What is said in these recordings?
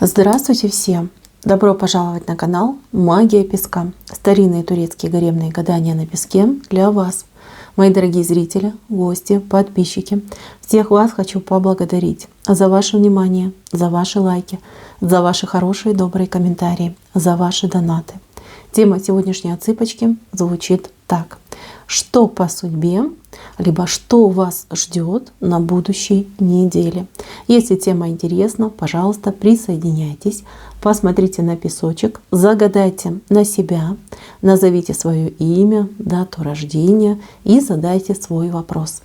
Здравствуйте всем! Добро пожаловать на канал Магия Песка. Старинные турецкие гаремные гадания на песке для вас. Мои дорогие зрители, гости, подписчики, всех вас хочу поблагодарить за ваше внимание, за ваши лайки, за ваши хорошие добрые комментарии, за ваши донаты. Тема сегодняшней отсыпочки звучит так. Что по судьбе, либо что вас ждет на будущей неделе. Если тема интересна, пожалуйста, присоединяйтесь, посмотрите на песочек, загадайте на себя, назовите свое имя, дату рождения и задайте свой вопрос.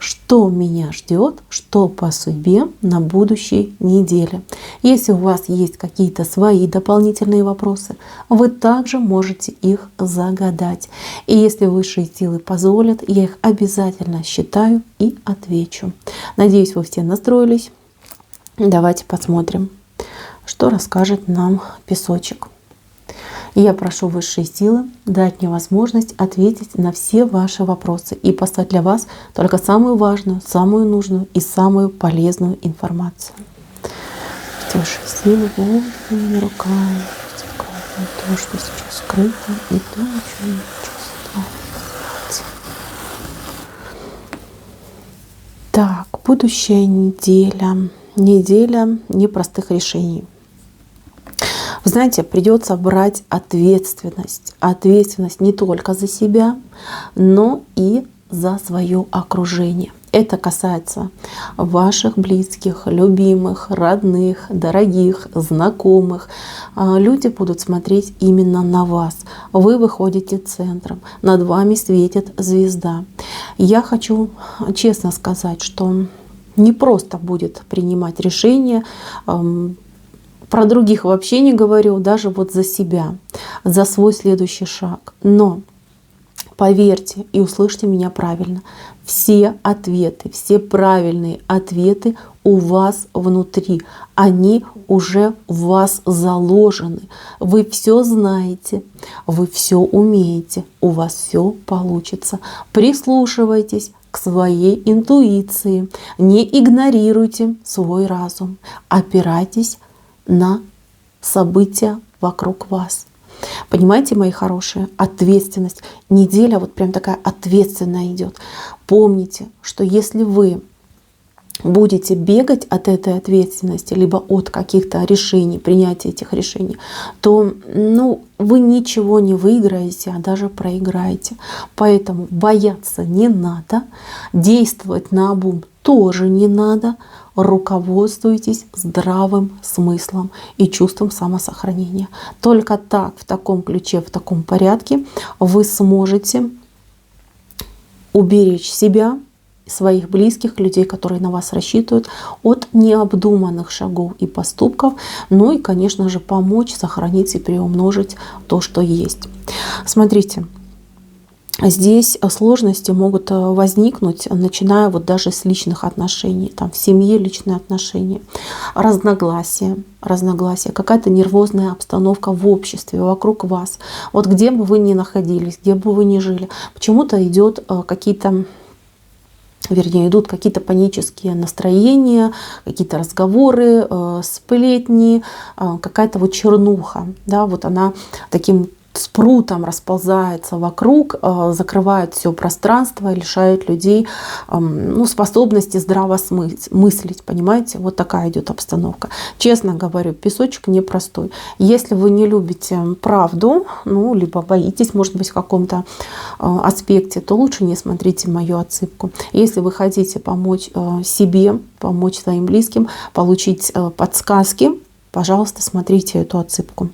Что меня ждет, что по судьбе на будущей неделе. Если у вас есть какие-то свои дополнительные вопросы, вы также можете их загадать. И если высшие силы позволят, я их обязательно считаю и отвечу. Надеюсь, вы все настроились. Давайте посмотрим, что расскажет нам песочек. Я прошу высшие силы дать мне возможность ответить на все ваши вопросы и послать для вас только самую важную, самую нужную и самую полезную информацию. Высшие силы будут моими руками то, что сейчас скрыто, и то, о чем я сейчас. Так, будущая неделя. Неделя непростых решений. Вы знаете, придется брать ответственность. Ответственность не только за себя, но и за свое окружение. Это касается ваших близких, любимых, родных, дорогих, знакомых. Люди будут смотреть именно на вас. Вы выходите центром, над вами светит звезда. Я хочу честно сказать, что не просто будет принимать решения. Про других вообще не говорю, даже вот за себя, за свой следующий шаг. Но поверьте и услышьте меня правильно. Все ответы, все правильные ответы у вас внутри. Они уже в вас заложены. Вы все знаете, вы все умеете, у вас все получится. Прислушивайтесь к своей интуиции. Не игнорируйте свой разум. Опирайтесь на события вокруг вас. Понимаете, мои хорошие, ответственность. Неделя вот прям такая ответственная идет. Помните, что если вы будете бегать от этой ответственности, либо от каких-то решений, принятия этих решений, то вы ничего не выиграете, а даже проиграете. Поэтому бояться не надо, действовать наобум тоже не надо. Руководствуйтесь здравым смыслом и чувством самосохранения. Только так, в таком ключе, в таком порядке вы сможете уберечь себя, своих близких, людей, которые на вас рассчитывают, от необдуманных шагов и поступков, ну и, конечно же, помочь сохранить и приумножить то, что есть. Смотрите. Здесь сложности могут возникнуть, начиная вот даже с личных отношений, там в семье личные отношения, разногласия, какая-то нервозная обстановка в обществе, вокруг вас. Вот где бы вы ни находились, где бы вы ни жили, почему-то идут какие-то панические настроения, какие-то разговоры, сплетни, какая-то вот чернуха, да, вот она таким спрутом расползается вокруг, закрывает все пространство, лишает людей способности здраво мыслить, понимаете? Вот такая идет обстановка. Честно говорю, песочек непростой. Если вы не любите правду, либо боитесь, может быть, в каком-то аспекте, то лучше не смотрите мою отсыпку. Если вы хотите помочь себе, помочь своим близким, получить подсказки, пожалуйста, смотрите эту отсыпку.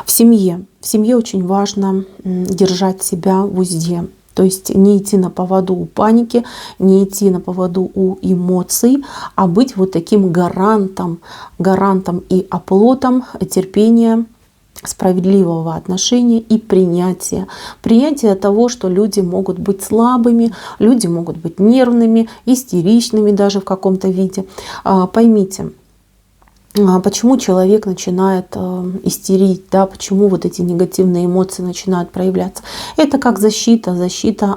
В семье очень важно держать себя в узде. То есть не идти на поводу у паники, не идти на поводу у эмоций, а быть вот таким гарантом и оплотом терпения, справедливого отношения и принятия. Принятие того, что люди могут быть слабыми, люди могут быть нервными, истеричными даже в каком-то виде. Поймите, почему человек начинает истерить, да, почему вот эти негативные эмоции начинают проявляться. Это как защита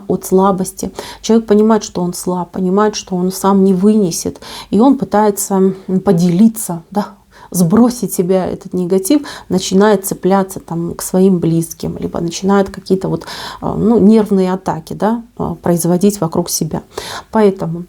от слабости. Человек понимает, что он слаб, понимает, что он сам не вынесет, и он пытается поделиться, да, сбросить себя этот негатив, начинает цепляться там, к своим близким, либо начинает какие-то вот, ну, нервные атаки, да, производить вокруг себя. Поэтому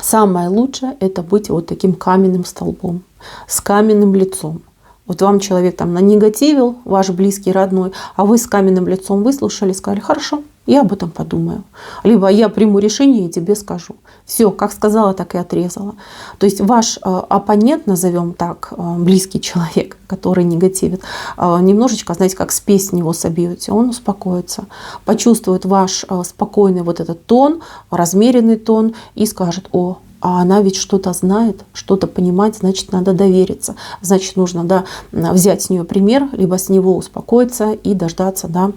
самое лучшее — это быть вот таким каменным столбом, с каменным лицом. Вот вам человек там нанегативил, ваш близкий, родной, а вы с каменным лицом выслушали, сказали: хорошо, я об этом подумаю. Либо я приму решение и тебе скажу. Все, как сказала, так и отрезала. То есть ваш оппонент, назовем так, близкий человек, который негативит, немножечко, знаете, как спесь с него собьете, он успокоится, почувствует ваш спокойный вот этот тон, размеренный тон и скажет: о, а она ведь что-то знает, что-то понимает, значит, надо довериться. Значит, нужно, да, взять с нее пример, либо с него успокоиться и дождаться, да,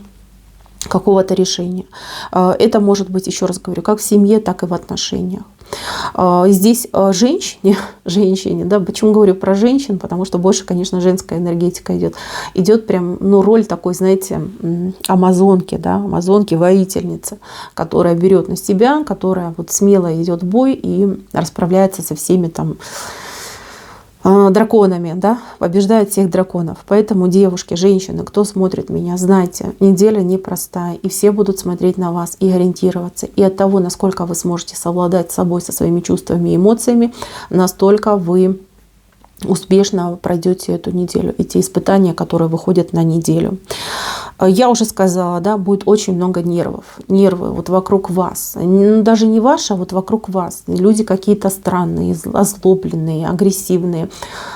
какого-то решения. Это может быть, еще раз говорю, как в семье, так и в отношениях. Здесь женщине, да, почему говорю про женщин, потому что больше, конечно, женская энергетика идет. Идет прям, ну, роль такой, знаете, амазонки, да, амазонки, воительницы, которая берет на себя, которая вот смело идет в бой и расправляется со всеми там драконами, да, побеждает всех драконов. Поэтому, девушки, женщины, кто смотрит меня, знайте, неделя непростая, и все будут смотреть на вас и ориентироваться. И от того, насколько вы сможете совладать с собой, со своими чувствами и эмоциями, настолько вы успешно пройдете эту неделю, эти испытания, которые выходят на неделю. Я уже сказала, да, будет очень много нервов. Нервы вот вокруг вас. Даже не ваши, а вот вокруг вас. Люди какие-то странные, озлобленные, агрессивные,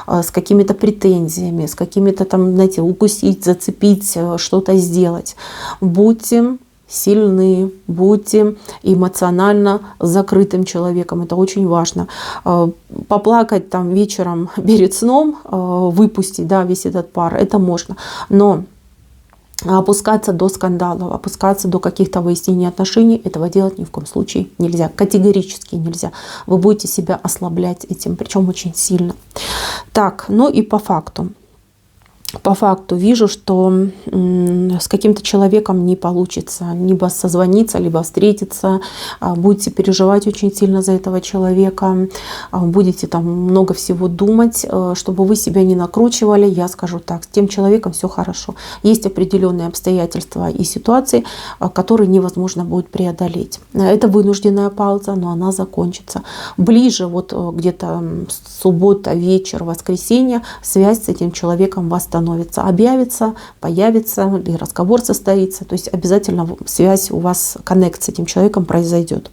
с какими-то претензиями, с какими-то там, знаете, укусить, зацепить, что-то сделать. Будьте сильны, будьте эмоционально закрытым человеком. Это очень важно. Поплакать там вечером перед сном, выпустить, да, весь этот пар, это можно. Но опускаться до скандалов, опускаться до каких-то выяснений отношений, этого делать ни в коем случае нельзя. Категорически нельзя. Вы будете себя ослаблять этим, причем очень сильно. Так, ну и по факту. По факту вижу, что с каким-то человеком не получится либо созвониться, либо встретиться. Будете переживать очень сильно за этого человека. Будете там много всего думать, чтобы вы себя не накручивали. Я скажу так, с тем человеком все хорошо. Есть определенные обстоятельства и ситуации, которые невозможно будет преодолеть. Это вынужденная пауза, но она закончится. Ближе, вот где-то суббота, вечер, воскресенье, связь с этим человеком восстановится. Объявится, появится, и разговор состоится. То есть обязательно связь у вас, коннект с этим человеком произойдет.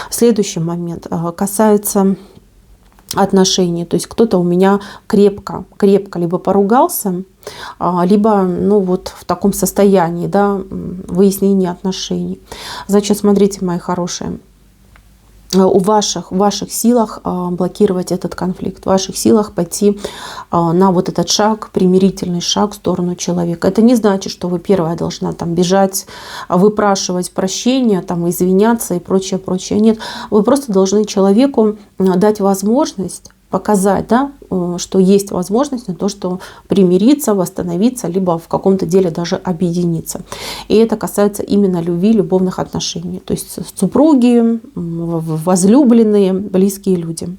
Следующий момент касается отношений. То есть кто-то у меня крепко либо поругался, либо, ну, вот в таком состоянии, да, выяснения отношений. Значит, смотрите, мои хорошие. В ваших силах блокировать этот конфликт, в ваших силах пойти на вот этот шаг, примирительный шаг в сторону человека. Это не значит, что вы первая должна там бежать, выпрашивать прощения, там, извиняться и прочее, прочее. Нет, вы просто должны человеку дать возможность показать, да, что есть возможность на то, что примириться, восстановиться, либо в каком-то деле даже объединиться. И это касается именно любви, любовных отношений. То есть супруги, возлюбленные, близкие люди.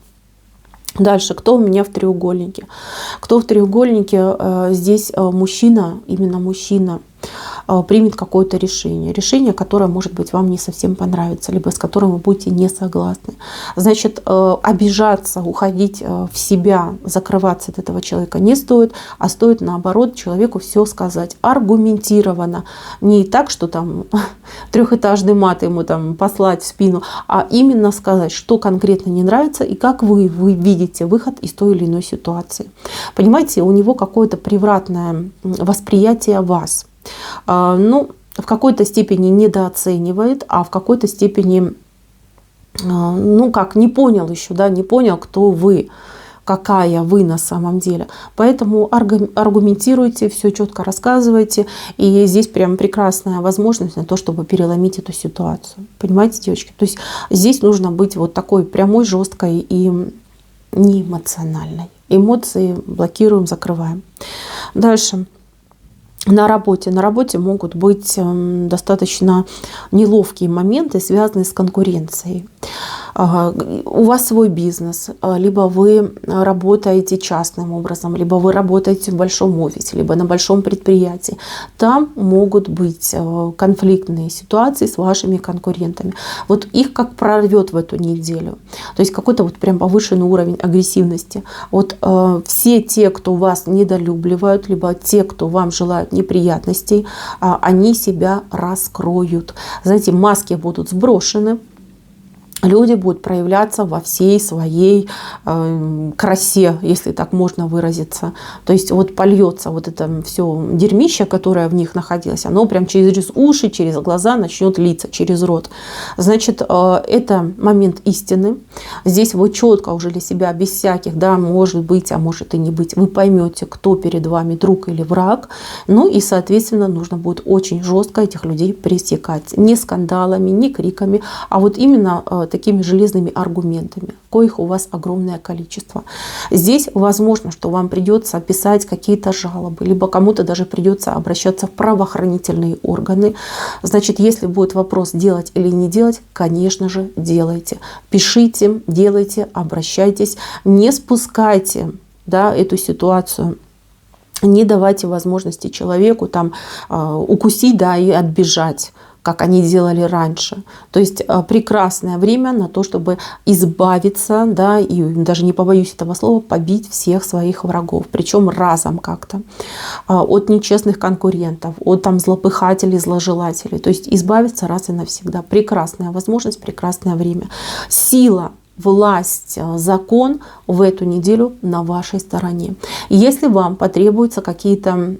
Дальше, кто у меня в треугольнике? Кто в треугольнике? Здесь мужчина, именно мужчина, примет какое-то решение. Решение, которое, может быть, вам не совсем понравится, либо с которым вы будете не согласны. Значит, обижаться, уходить в себя, закрываться от этого человека не стоит, а стоит, наоборот, человеку все сказать аргументированно. Не так, что там трехэтажный мат ему там послать в спину, а именно сказать, что конкретно не нравится и как вы видите выход из той или иной ситуации. Понимаете, у него какое-то превратное восприятие вас. Ну, в какой-то степени недооценивает, а в какой-то степени, ну как, не понял еще, да, не понял, кто вы, какая вы на самом деле. Поэтому аргументируйте, все четко рассказывайте. И здесь прям прекрасная возможность на то, чтобы переломить эту ситуацию. Понимаете, девочки? То есть здесь нужно быть вот такой прямой, жесткой и неэмоциональной. Эмоции блокируем, закрываем. Дальше. На работе могут быть достаточно неловкие моменты, связанные с конкуренцией. у вас свой бизнес, либо вы работаете частным образом, либо вы работаете в большом офисе, либо на большом предприятии. Там могут быть конфликтные ситуации с вашими конкурентами. Вот их как прорвет в эту неделю. То есть какой-то вот прям повышенный уровень агрессивности. Вот все те, кто вас недолюбливают, либо те, кто вам желают неприятностей, они себя раскроют. Знаете, маски будут сброшены. Люди будут проявляться во всей своей красе, если так можно выразиться. То есть вот польется вот это все дерьмище, которое в них находилось, оно прям через уши, через глаза начнет литься, через рот. Значит, это момент истины. Здесь вы четко уже для себя, без всяких, да, может быть, а может и не быть, вы поймете, кто перед вами, друг или враг. Ну и, соответственно, нужно будет очень жестко этих людей пресекать. Не скандалами, не криками, а вот именно такими железными аргументами, коих у вас огромное количество. Здесь возможно, что вам придется писать какие-то жалобы, либо кому-то даже придется обращаться в правоохранительные органы. Значит, если будет вопрос делать или не делать, конечно же, делайте. Пишите, делайте, обращайтесь, не спускайте, да, эту ситуацию. Не давайте возможности человеку там укусить, да, и отбежать, как они делали раньше. То есть прекрасное время на то, чтобы избавиться, да, и даже не побоюсь этого слова, побить всех своих врагов. Причем разом как-то. От нечестных конкурентов, от там злопыхателей, зложелателей. То есть избавиться раз и навсегда. Прекрасная возможность, прекрасное время. Сила, власть, закон в эту неделю на вашей стороне. Если вам потребуются какие-то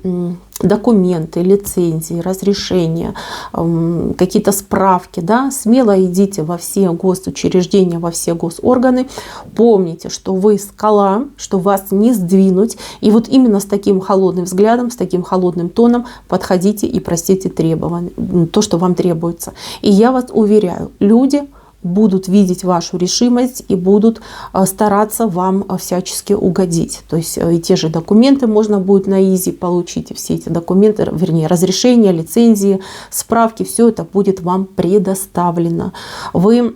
документы, лицензии, разрешения, какие-то справки, да, смело идите во все госучреждения, во все госорганы. Помните, что вы скала, что вас не сдвинуть. И вот именно с таким холодным взглядом, с таким холодным тоном подходите и просите требования, то, что вам требуется. И я вас уверяю, люди будут видеть вашу решимость и будут стараться вам всячески угодить. То есть и те же документы можно будет на изи получить, и все эти документы, вернее, разрешения, лицензии, справки, все это будет вам предоставлено. Вы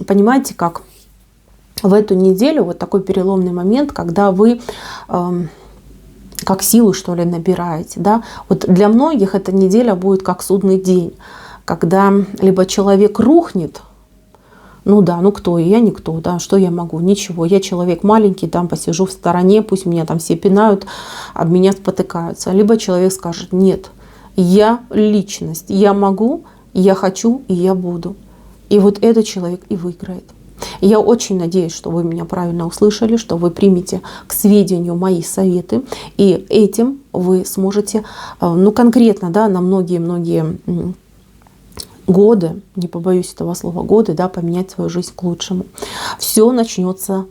понимаете, как в эту неделю вот такой переломный момент, когда вы как силу, что ли, набираете. Да? Вот для многих эта неделя будет как судный день, когда либо человек рухнет, ну да, ну кто я, никто, да, что я могу, ничего, я человек маленький, там посижу в стороне, пусть меня там все пинают, об меня спотыкаются. Либо человек скажет: нет, я личность, я могу, я хочу и я буду. И вот этот человек и выиграет. И я очень надеюсь, что вы меня правильно услышали, что вы примете к сведению мои советы, и этим вы сможете, ну конкретно, да, на многие-многие годы, не побоюсь этого слова, годы, да, поменять свою жизнь к лучшему. Все начнется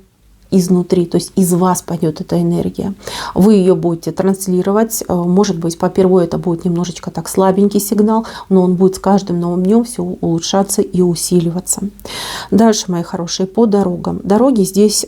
изнутри, то есть из вас пойдет эта энергия. Вы ее будете транслировать. Может быть, попервой это будет немножечко так слабенький сигнал, но он будет с каждым новым днем все улучшаться и усиливаться. Дальше, мои хорошие, по дорогам. Дороги здесь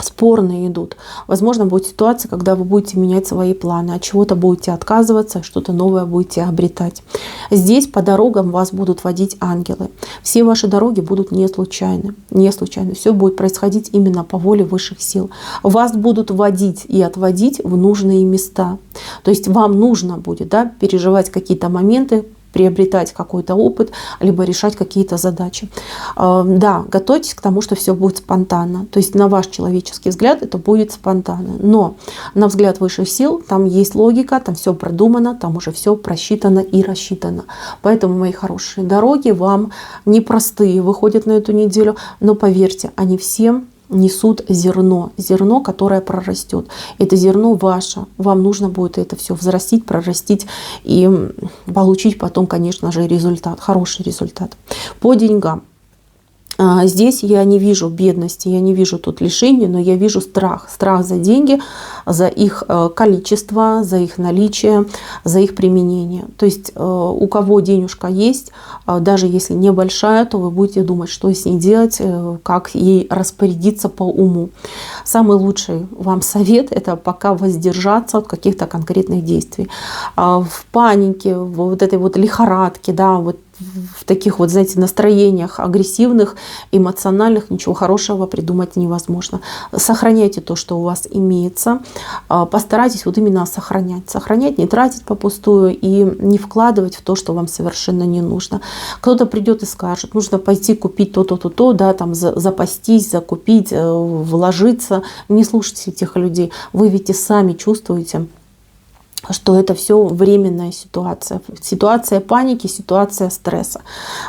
спорные идут. Возможно, будет ситуация, когда вы будете менять свои планы, от чего-то будете отказываться, что-то новое будете обретать. Здесь по дорогам вас будут водить ангелы. Все ваши дороги будут не случайны. Не случайны. Все будет происходить именно по воле высших сил. Вас будут водить и отводить в нужные места. То есть вам нужно будет, да, переживать какие-то моменты, приобретать какой-то опыт, либо решать какие-то задачи. Да, готовьтесь к тому, что все будет спонтанно. То есть на ваш человеческий взгляд это будет спонтанно. Но на взгляд высших сил там есть логика, там все продумано, там уже все просчитано и рассчитано. Поэтому, мои хорошие, дороги вам непростые выходят на эту неделю, но поверьте, они всем несут зерно, зерно, которое прорастет. Это зерно ваше. Вам нужно будет это все взрастить, прорастить и получить потом, конечно же, результат, хороший результат. По деньгам. Здесь я не вижу бедности, я не вижу тут лишений, но я вижу страх. Страх за деньги, за их количество, за их наличие, за их применение. То есть у кого денежка есть, даже если небольшая, то вы будете думать, что с ней делать, как ей распорядиться по уму. Самый лучший вам совет – это пока воздержаться от каких-то конкретных действий. В панике, в вот этой вот лихорадке, да, вот в таких вот, знаете, настроениях агрессивных, эмоциональных ничего хорошего придумать невозможно. Сохраняйте то, что у вас имеется. Постарайтесь вот именно сохранять. Сохранять, не тратить попустую и не вкладывать в то, что вам совершенно не нужно. Кто-то придет и скажет, нужно пойти купить то-то, то-то, да, там запастись, закупить, вложиться. Не слушайте этих людей. Вы ведь и сами чувствуете, что это все временная ситуация. Ситуация паники, ситуация стресса.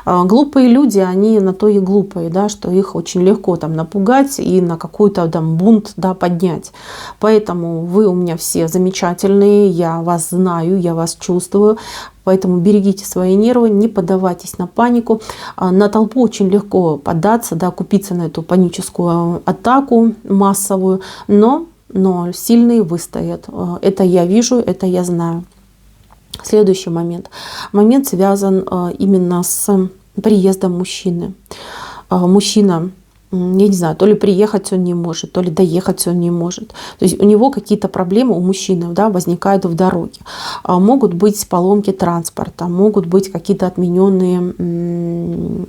Глупые люди, они на то и глупые, да, что их очень легко там напугать и на какой-то там бунт, да, поднять. Поэтому вы у меня все замечательные, я вас знаю, я вас чувствую. Поэтому берегите свои нервы, не поддавайтесь на панику. На толпу очень легко поддаться, да, купиться на эту паническую атаку массовую, но сильные выстоят. Это я вижу, это я знаю. Следующий момент. Момент связан именно с приездом мужчины. Мужчина, я не знаю, то ли приехать он не может, то ли доехать он не может. То есть у него какие-то проблемы, у мужчины, да, возникают в дороге. Могут быть поломки транспорта, могут быть какие-то отмененные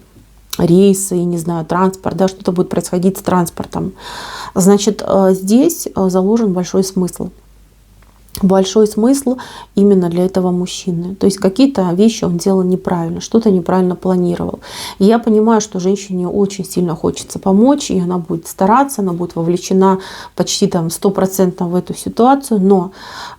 рейсы, не знаю, транспорт, да, что-то будет происходить с транспортом. Значит, здесь заложен большой смысл. Большой смысл именно для этого мужчины. То есть какие-то вещи он делал неправильно, что-то неправильно планировал. И я понимаю, что женщине очень сильно хочется помочь, и она будет стараться, она будет вовлечена почти там 100% в эту ситуацию, но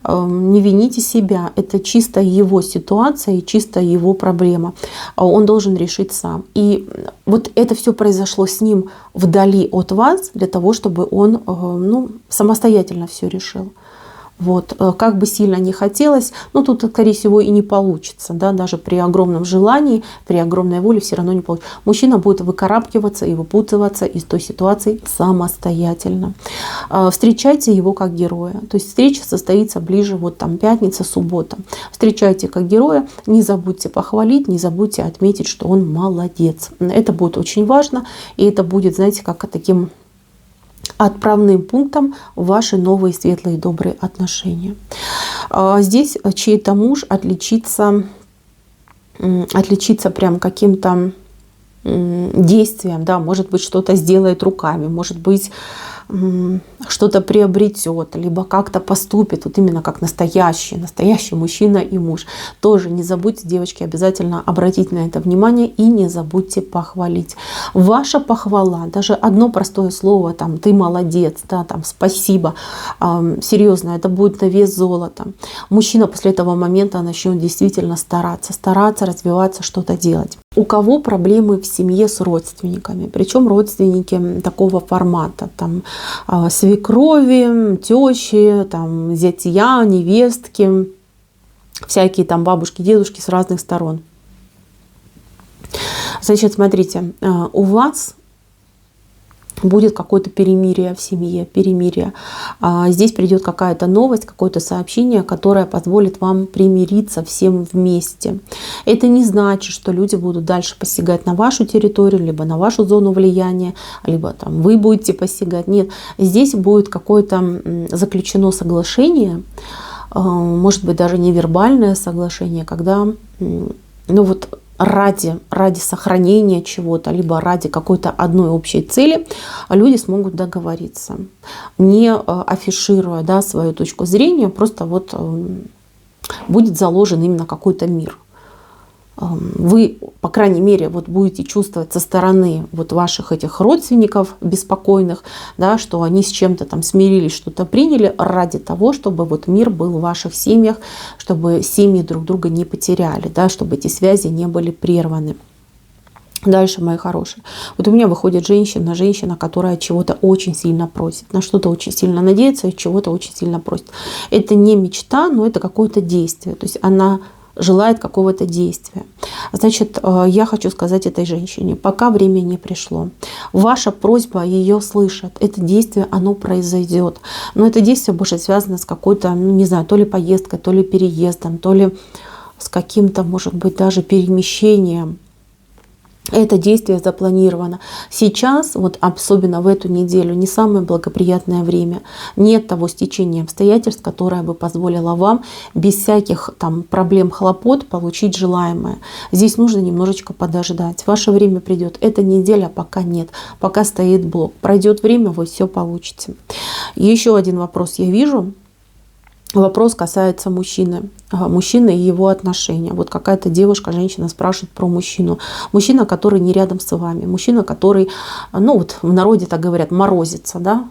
не вините себя, это чисто его ситуация и чисто его проблема. Он должен решить сам. И вот это все произошло с ним вдали от вас, для того, чтобы он самостоятельно все решил. Вот, как бы сильно не хотелось, но тут, скорее всего, и не получится. Да? Даже при огромном желании, при огромной воле все равно не получится. Мужчина будет выкарабкиваться и выпутываться из той ситуации самостоятельно. Встречайте его как героя. То есть встреча состоится ближе, вот там пятница, суббота. Встречайте как героя, не забудьте похвалить, не забудьте отметить, что он молодец. Это будет очень важно, и это будет, знаете, как таким отправным пунктом в ваши новые светлые добрые отношения. Здесь чей-то муж отличится прям каким-то действием, да, может быть, что-то сделает руками, может быть, что-то приобретет, либо как-то поступит, вот именно как настоящий мужчина и муж. Тоже не забудьте, девочки, обязательно обратить на это внимание и не забудьте похвалить. Ваша похвала, даже одно простое слово, там, ты молодец, да, там, спасибо, серьезно, это будет на вес золота. Мужчина после этого момента начнет действительно стараться, развиваться, что-то делать. У кого проблемы в семье с родственниками, причем родственники такого формата, там, свекрови, тещи, там, зятья, невестки, всякие там бабушки, дедушки с разных сторон. Значит, смотрите, у вас будет какое-то перемирие в семье, перемирие. Здесь придет какая-то новость, какое-то сообщение, которое позволит вам примириться всем вместе. Это не значит, что люди будут дальше посягать на вашу территорию, либо на вашу зону влияния, либо там вы будете посягать. Нет, здесь будет какое-то заключено соглашение, может быть, даже невербальное соглашение, когда ради сохранения чего-то, либо ради какой-то одной общей цели люди смогут договориться, не афишируя, да, свою точку зрения, просто вот будет заложен именно какой-то мир. Вы, по крайней мере, вот будете чувствовать со стороны вот ваших этих родственников беспокойных, да, что они с чем-то там смирились, что-то приняли ради того, чтобы вот мир был в ваших семьях, чтобы семьи друг друга не потеряли, да, чтобы эти связи не были прерваны. Дальше, мои хорошие. Вот у меня выходит женщина, которая чего-то очень сильно просит, на что-то очень сильно надеется и чего-то очень сильно просит. Это не мечта, но это какое-то действие. То есть она желает какого-то действия. Значит, я хочу сказать этой женщине, пока время не пришло, ваша просьба ее слышат, это действие, оно произойдет. Но это действие больше связано с какой-то, не знаю, то ли поездкой, то ли переездом, то ли с каким-то, может быть, даже перемещением. Это действие запланировано. Сейчас, вот особенно в эту неделю, не самое благоприятное время. Нет того стечения обстоятельств, которое бы позволило вам без всяких там проблем, хлопот получить желаемое. Здесь нужно немножечко подождать. Ваше время придет. Эта неделя пока нет. Пока стоит блок. Пройдет время, вы все получите. Еще один вопрос я вижу. Вопрос касается мужчины. Мужчины и его отношения. Вот какая-то девушка, женщина спрашивает про мужчину. Мужчина, который не рядом с вами. Мужчина, который, ну вот в народе так говорят, морозится, да?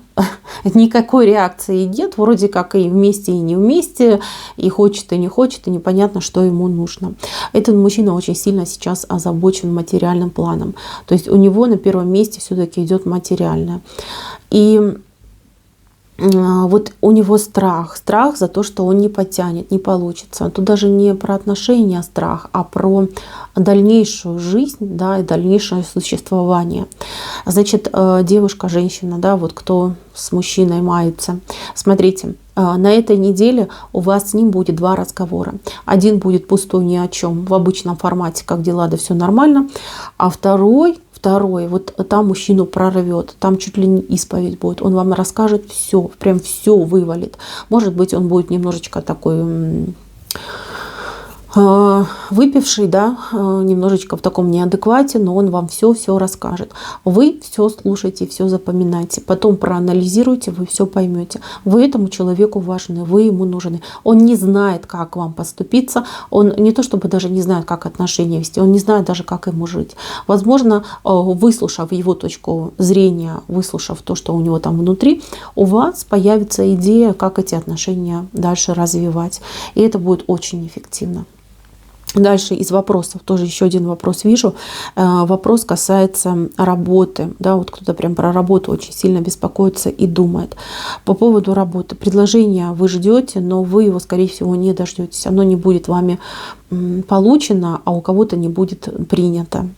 Никакой реакции нет. Вроде как и вместе, и не вместе. И хочет, и не хочет. И непонятно, что ему нужно. Этот мужчина очень сильно сейчас озабочен материальным планом. То есть у него на первом месте все-таки идет материальное. И вот у него страх за то, что он не потянет, не получится. Тут даже не про отношения страх, а про дальнейшую жизнь, да, и дальнейшее существование. Значит, девушка, женщина, да, вот кто с мужчиной мается. Смотрите, на этой неделе у вас с ним будет 2 разговора. Один будет пустой ни о чем, в обычном формате, как дела, да все нормально. А второй, вот там мужчину прорвет, там чуть ли не исповедь будет. Он вам расскажет все, прям все вывалит. Может быть, он будет немножечко такой выпивший, да, немножечко в таком неадеквате, но он вам все расскажет. Вы все слушайте, все запоминайте, потом проанализируйте, вы все поймете. Вы этому человеку важны, вы ему нужны. Он не знает, как вам поступиться, он не то чтобы даже не знает, как отношения вести, он не знает даже, как ему жить. Возможно, выслушав его точку зрения, выслушав то, что у него там внутри, у вас появится идея, как эти отношения дальше развивать. И это будет очень эффективно. Дальше из вопросов, тоже еще один вопрос вижу. Вопрос касается работы. Да, вот кто-то прям про работу очень сильно беспокоится и думает. По поводу работы. Предложение вы ждете, но вы его, скорее всего, не дождетесь. Оно не будет вами получено, а у кого-то не будет принято.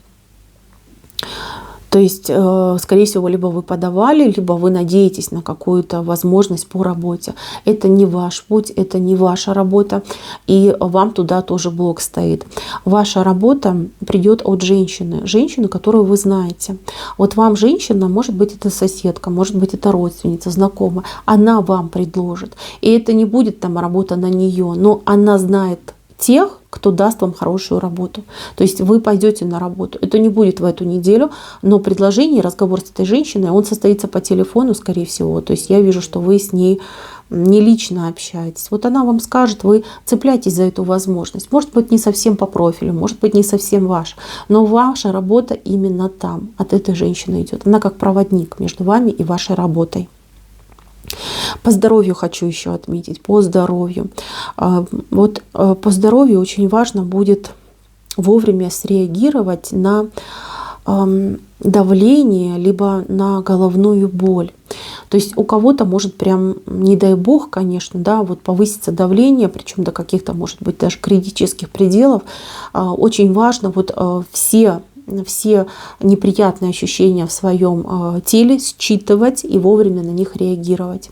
То есть, скорее всего, либо вы подавали, либо вы надеетесь на какую-то возможность по работе. Это не ваш путь, это не ваша работа, и вам туда тоже блок стоит. Ваша работа придет от женщины, которую вы знаете. Вот вам женщина, может быть, это соседка, может быть, это родственница, знакомая, она вам предложит. И это не будет там работа на нее, но она знает тех, кто даст вам хорошую работу. То есть вы пойдете на работу. Это не будет в эту неделю, но предложение, разговор с этой женщиной, он состоится по телефону, скорее всего. То есть я вижу, что вы с ней не лично общаетесь. Вот она вам скажет, вы цепляйтесь за эту возможность. Может быть, не совсем по профилю, может быть, не совсем ваш, но ваша работа именно там, от этой женщины идет. Она как проводник между вами и вашей работой. По здоровью хочу еще отметить, по здоровью. Вот по здоровью очень важно будет вовремя среагировать на давление, либо на головную боль. То есть у кого-то может прям, не дай бог, конечно, да, вот повысится давление, причем до каких-то, может быть, даже критических пределов. Очень важно вот все неприятные ощущения в своем теле считывать и вовремя на них реагировать.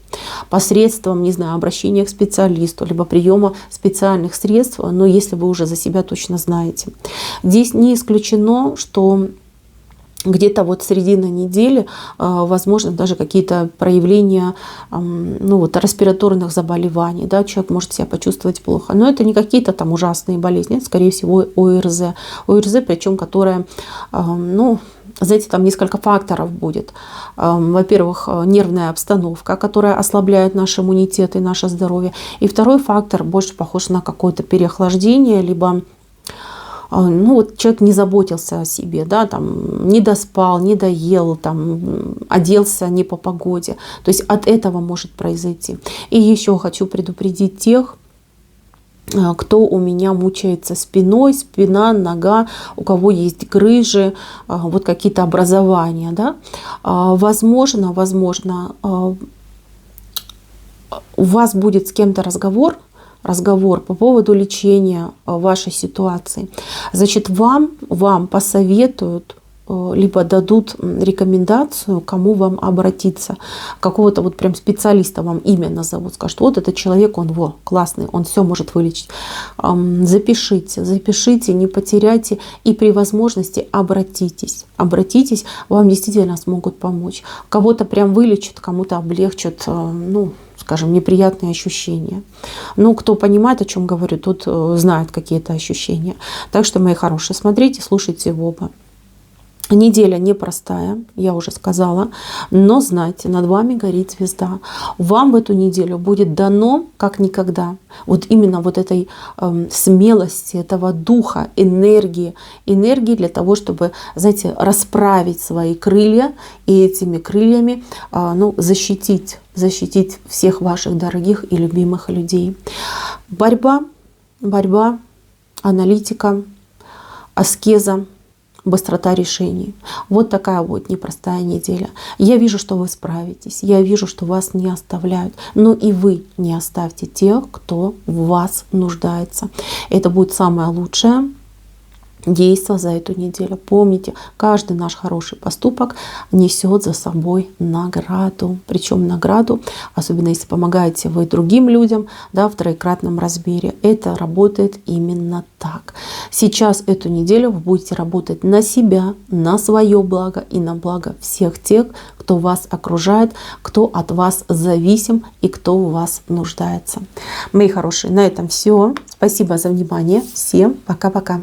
Посредством, не знаю, обращения к специалисту, либо приема специальных средств, но если вы уже за себя точно знаете. Здесь не исключено, что где-то вот середина недели, возможно, даже какие-то проявления респираторных заболеваний. Да, человек может себя почувствовать плохо. Но это не какие-то там ужасные болезни, это, скорее всего, ОРЗ. ОРЗ, причем, которая, знаете, там несколько факторов будет. Во-первых, нервная обстановка, которая ослабляет наш иммунитет и наше здоровье. И второй фактор больше похож на какое-то переохлаждение, либо человек не заботился о себе, да, там, не доспал, не доел, там, оделся не по погоде. То есть от этого может произойти. И еще хочу предупредить тех, кто у меня мучается спиной, спина, нога, у кого есть грыжи, вот какие-то образования, да. Возможно, у вас будет с кем-то разговор по поводу лечения вашей ситуации. Значит, вам посоветуют либо дадут рекомендацию, кому вам обратиться. Какого-то вот прям специалиста вам имя назовут, скажут, вот этот человек, он классный, он все может вылечить. Запишите, не потеряйте и при возможности обратитесь. Обратитесь, вам действительно смогут помочь. Кого-то прям вылечат, кому-то облегчат, скажем, неприятные ощущения. Кто понимает, о чем говорю, тот знает какие-то ощущения. Так что, мои хорошие, смотрите, слушайте в оба. Неделя непростая, я уже сказала, но знайте, над вами горит звезда. Вам в эту неделю будет дано, как никогда, вот именно вот этой смелости, этого духа, энергии для того, чтобы, знаете, расправить свои крылья и этими крыльями защитить всех ваших дорогих и любимых людей. Борьба, аналитика, аскеза, быстрота решений. Вот такая вот непростая неделя. Я вижу, что вы справитесь. Я вижу, что вас не оставляют. Но и вы не оставьте тех, кто в вас нуждается. Это будет самое лучшее действо за эту неделю. Помните, каждый наш хороший поступок несет за собой награду. Причем награду, особенно если помогаете вы другим людям, в троекратном размере. Это работает именно так. Сейчас эту неделю вы будете работать на себя, на свое благо и на благо всех тех, кто вас окружает, кто от вас зависим и кто в вас нуждается. Мои хорошие, на этом все. Спасибо за внимание. Всем пока-пока.